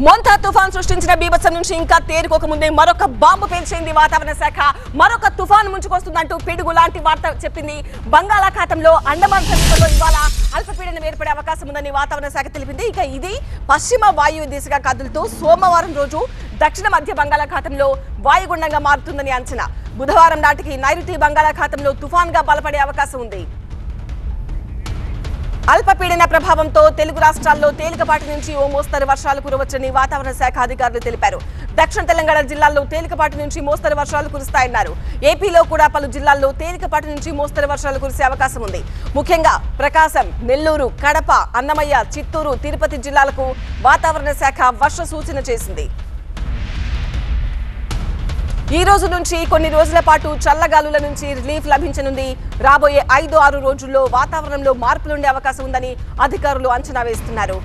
మోంతా తుఫాన్ సృష్టించిన బీభత్సం నుంచి ఇంకా తేరుకోక ముందే మరొక బాంబు పేల్చింది వాతావరణ శాఖ. మరొక తుఫాను ముంచుకొస్తుందంటూ పిడుగు లాంటి వార్త చెప్పింది. బంగాళాఖాతంలో అండమాన్ సమీపంలో ఇవాళ అల్పపీడనం ఏర్పడే అవకాశం ఉందని వాతావరణ శాఖ తెలిపింది. ఇక ఇది పశ్చిమ వాయు దిశగా కదులుతూ సోమవారం రోజు దక్షిణ మధ్య బంగాళాఖాతంలో వాయుగుండంగా మారుతుందని అంచనా. బుధవారం నాటికి నైరుతి బంగాళాఖాతంలో తుఫాన్గా బలపడే అవకాశం ఉంది. అల్పపీడన ప్రభావంతో తెలుగు రాష్ట్రాల్లో తేలికపాటి నుంచి ఓ మోస్తరు వర్షాలు కురవచ్చని వాతావరణ శాఖ అధికారులు తెలిపారు. దక్షిణ తెలంగాణ జిల్లాల్లో తేలికపాటి నుంచి మోస్తరు వర్షాలు కురుస్తాయన్నారు. ఏపీలో కూడా పలు జిల్లాల్లో తేలికపాటి నుంచి మోస్తరు వర్షాలు కురిసే అవకాశం ఉంది. ముఖ్యంగా ప్రకాశం, నెల్లూరు, కడప, అన్నమయ్య, చిత్తూరు, తిరుపతి జిల్లాలకు వాతావరణ శాఖ వర్ష సూచన చేసింది. ఈ రోజు నుంచి కొన్ని రోజుల పాటు చల్లగాలుల నుంచి రిలీఫ్ లభించనుంది. రాబోయే 5-6 రోజుల్లో వాతావరణంలో మార్పులుండే అవకాశం ఉందని అధికారులు అంచనా వేస్తున్నారు.